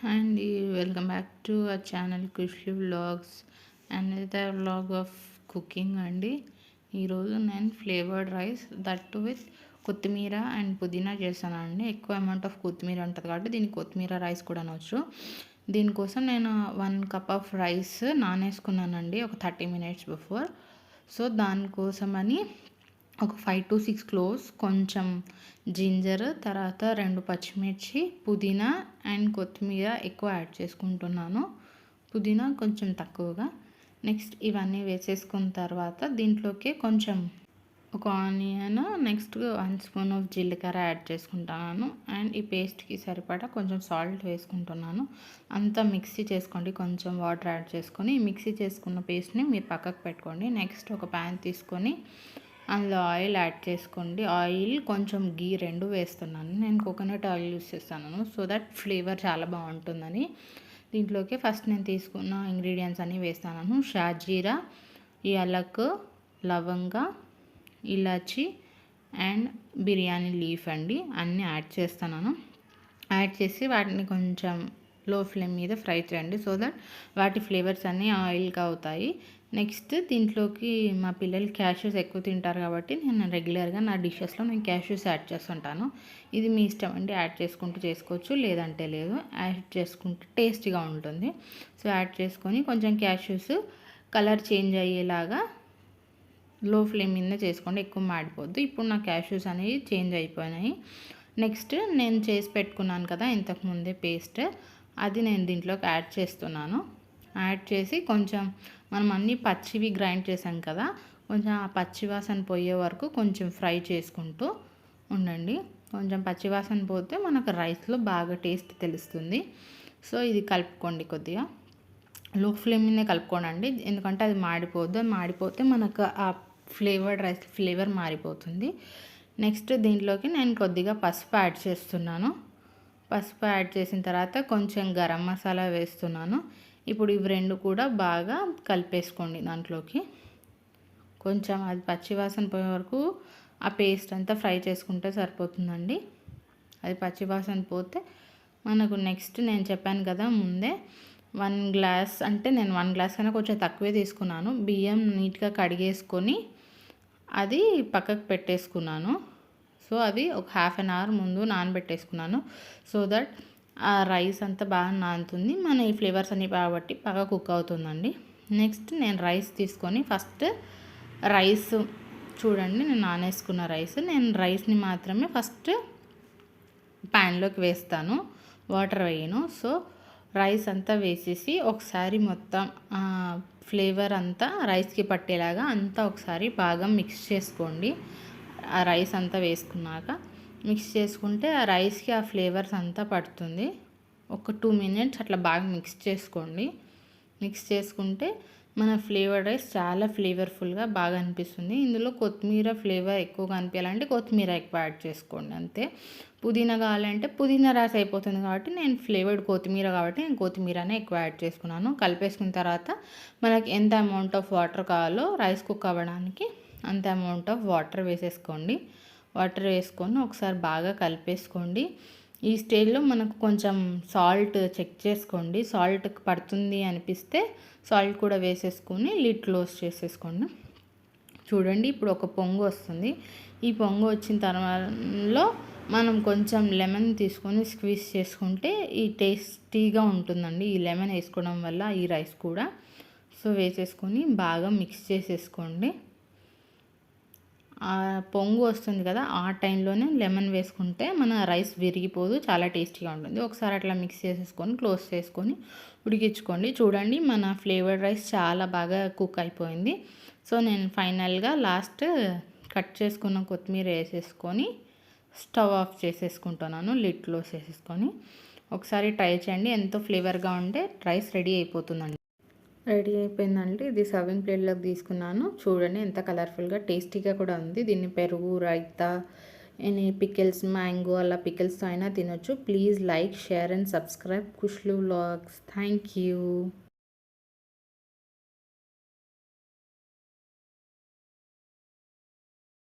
Hi అండి, welcome back to our channel Khushli vlogs. Another vlog of cooking అండి. ఈరోజు నేను ఫ్లేవర్డ్ రైస్ దట్ విత్ కొత్తిమీర అండ్ పుదీనా చేస్తానండి. ఎక్కువ అమౌంట్ ఆఫ్ కొత్తిమీర ఉంటుంది కాబట్టి దీనికి కొత్తిమీర రైస్ కూడా అనవచ్చు. దీనికోసం నేను 1 కప్ ఆఫ్ రైస్ నానేసుకున్నానండి ఒక 30 minutes బిఫోర్. సో దానికోసమని ఒక 5 to 6 క్లోవ్స్, కొంచెం జింజర్, తర్వాత 2 పచ్చిమిర్చి, పుదీనా అండ్ కొత్తిమీర ఎక్కువ యాడ్ చేసుకుంటున్నాను. పుదీనా కొంచెం తక్కువగా. నెక్స్ట్ ఇవన్నీ వేసేసుకున్న తర్వాత దీంట్లోకి కొంచెం ఒక ఆనియన్, నెక్స్ట్ 1 స్పూన్ ఆఫ్ జీలకర్ర యాడ్ చేసుకుంటున్నాను. అండ్ ఈ పేస్ట్కి సరిపడా కొంచెం సాల్ట్ వేసుకుంటున్నాను. అంతా మిక్సీ చేసుకోండి, కొంచెం వాటర్ యాడ్ చేసుకొని మిక్సీ చేసుకున్న పేస్ట్ని మీరు పక్కకు పెట్టుకోండి. నెక్స్ట్ ఒక ప్యాన్ తీసుకొని అందులో ఆయిల్ యాడ్ చేసుకోండి. ఆయిల్ కొంచెం గీ 2 వేస్తున్నాను. నేను కోకోనట్ ఆయిల్ యూస్ చేస్తాను సో దట్ ఫ్లేవర్ చాలా బాగుంటుందని. దీంట్లోకి ఫస్ట్ నేను తీసుకున్న ఇంగ్రీడియంట్స్ అన్నీ వేస్తాను. షాజీరా, యాలక్, లవంగ, ఇలాచి అండ్ బిర్యానీ లీఫ్ అండి అన్నీ యాడ్ చేస్తున్నాను. యాడ్ చేసి వాటిని కొంచెం లో ఫ్లేమ్ మీద ఫ్రై చేయండి సో దట్ వాటి ఫ్లేవర్స్ అన్నీ ఆయిల్గా అవుతాయి. నెక్స్ట్ దీంట్లోకి మా పిల్లలు క్యాష్యూస్ ఎక్కువ తింటారు కాబట్టి నేను రెగ్యులర్గా నా డిషెస్లో నేను క్యాష్యూస్ యాడ్ చేస్తుంటాను. ఇది మీ ఇష్టం అండి, యాడ్ చేసుకుంటూ చేసుకోవచ్చు, లేదంటే లేదు. యాడ్ చేసుకుంటే టేస్టీగా ఉంటుంది. సో యాడ్ చేసుకొని కొంచెం క్యాష్యూస్ కలర్ చేంజ్ అయ్యేలాగా లో ఫ్లేమ్ మీద చేసుకోండి, ఎక్కువ మాడిపోద్దు. ఇప్పుడు నా క్యాష్యూస్ అనేవి చేంజ్ అయిపోయినాయి. నెక్స్ట్ నేను చేసి పెట్టుకున్నాను కదా ఇంతకుముందే పేస్ట్, అది నేను దీంట్లోకి యాడ్ చేస్తున్నాను. యాడ్ చేసి కొంచెం మనం అన్నీ పచ్చివి గ్రైండ్ చేసాం కదా, కొంచెం ఆ పచ్చివాసన పోయే వరకు కొంచెం ఫ్రై చేసుకుంటూ ఉండండి. కొంచెం పచ్చివాసన పోతే మనకు రైస్లో బాగా టేస్ట్ తెలుస్తుంది. సో ఇది కలుపుకోండి, కొద్దిగా లో ఫ్లేమ్ మీద కలుపుకోండి, ఎందుకంటే అది మాడిపోద్దు. మాడిపోతే మనకు ఆ ఫ్లేవర్డ్ రైస్ ఫ్లేవర్ మారిపోతుంది. నెక్స్ట్ దీంట్లోకి నేను కొద్దిగా పసుపు యాడ్ చేస్తున్నాను. పసుపు యాడ్ చేసిన తర్వాత కొంచెం గరం మసాలా వేస్తున్నాను. ఇప్పుడు ఇవి 2 కూడా బాగా కలిపేసుకోండి. దాంట్లోకి కొంచెం అది పచ్చివాసన పోయే వరకు ఆ పేస్ట్ అంతా ఫ్రై చేసుకుంటే సరిపోతుందండి. అది పచ్చివాసన పోతే మనకు నెక్స్ట్ నేను చెప్పాను కదా ముందే 1 గ్లాస్, అంటే నేను 1 గ్లాస్ కన్నా కొంచెం తక్కువే తీసుకున్నాను. బియ్యం నీట్గా కడిగేసుకొని అది పక్కకు పెట్టేసుకున్నాను. సో అది ఒక 1/2 hour ముందు నానబెట్టేసుకున్నాను సో దట్ ఆ రైస్ అంతా బాగా నానుతుంది, మన ఈ ఫ్లేవర్స్ అన్నీ కాబట్టి బాగా కుక్ అవుతుందండి. నెక్స్ట్ నేను రైస్ తీసుకొని ఫస్ట్ రైస్ చూడండి, నేను నానేసుకున్న నేను రైస్ని మాత్రమే ఫస్ట్ ప్యాన్లోకి వేస్తాను, వాటర్ వేయను. సో రైస్ అంతా వేసేసి ఒకసారి మొత్తం ఫ్లేవర్ అంతా రైస్కి పట్టేలాగా అంతా ఒకసారి బాగా మిక్స్ చేసుకోండి. ఆ రైస్ అంతా వేసుకున్నాక మిక్స్ చేసుకుంటే ఆ రైస్కి ఆ ఫ్లేవర్స్ అంతా పడుతుంది. ఒక 2 minutes అట్లా బాగా మిక్స్ చేసుకోండి. మిక్స్ చేసుకుంటే మన ఫ్లేవర్డ్ రైస్ చాలా ఫ్లేవర్ఫుల్గా బాగా అనిపిస్తుంది. ఇందులో కొత్తిమీర ఫ్లేవర్ ఎక్కువగా అనిపించాలంటే కొత్తిమీర ఎక్కువ యాడ్ చేసుకోండి అంతే. పుదీనా కావాలంటే పుదీనా రైస్ అయిపోతుంది కాబట్టి నేను ఫ్లేవర్డ్ కొత్తిమీర కాబట్టి నేను కొత్తిమీరనే ఎక్కువ యాడ్ చేసుకున్నాను. కలిపేసుకున్న తర్వాత మనకి ఎంత అమౌంట్ ఆఫ్ వాటర్ కావాలో రైస్ కుక్ అవ్వడానికి అంత అమౌంట్ ఆఫ్ వాటర్ వేసేసుకోండి. వాటర్ వేసుకొని ఒకసారి బాగా కలిపేసుకోండి. ఈ స్టేజ్లో మనకు కొంచెం సాల్ట్ చెక్ చేసుకోండి. సాల్ట్ పడుతుంది అనిపిస్తే సాల్ట్ కూడా వేసేసుకొని లిడ్ క్లోజ్ చేసేసుకోండి. చూడండి ఇప్పుడు ఒక పొంగు వస్తుంది. ఈ పొంగు వచ్చిన తర్వాతలో మనం కొంచెం లెమన్ తీసుకొని స్క్వీజ్ చేసుకుంటే ఈ టేస్టీగా ఉంటుందండి. ఈ లెమన్ వేసుకోవడం వల్ల ఈ రైస్ కూడా. సో వేసేసుకొని బాగా మిక్స్ చేసేసుకోండి. ఆ పొంగు వస్తుంది కదా, ఆ టైంలోనే లెమన్ వేసుకుంటే మన రైస్ విరిగిపోదు, చాలా టేస్టీగా ఉంటుంది. ఒకసారి అట్లా మిక్స్ చేసేసుకొని క్లోజ్ చేసుకొని ఉడికించుకోండి. చూడండి మన ఫ్లేవర్డ్ రైస్ చాలా బాగా కుక్ అయిపోయింది. సో నేను ఫైనల్గా లాస్ట్ కట్ చేసుకున్న కొత్తిమీర వేసేసుకొని స్టవ్ ఆఫ్ చేసేసుకుంటున్నాను, లిడ్ క్లోజ్ చేసేసుకొని. ఒకసారి ట్రై చేయండి, ఎంతో ఫ్లేవర్గా ఉంటే రైస్ రెడీ అయిపోతుందండి. రెడీ అయిపోయిందండి. ఇది సర్వింగ్ ప్లేట్లోకి తీసుకున్నాను. చూడండి ఎంత కలర్ఫుల్గా టేస్టీగా కూడా ఉంది. దీన్ని పెరుగు, రైతా, ఎనీ పికిల్స్, మ్యాంగో అలా పికిల్స్తో అయినా తినొచ్చు. Please like, share and subscribe Khushlu vlogs. Thank you.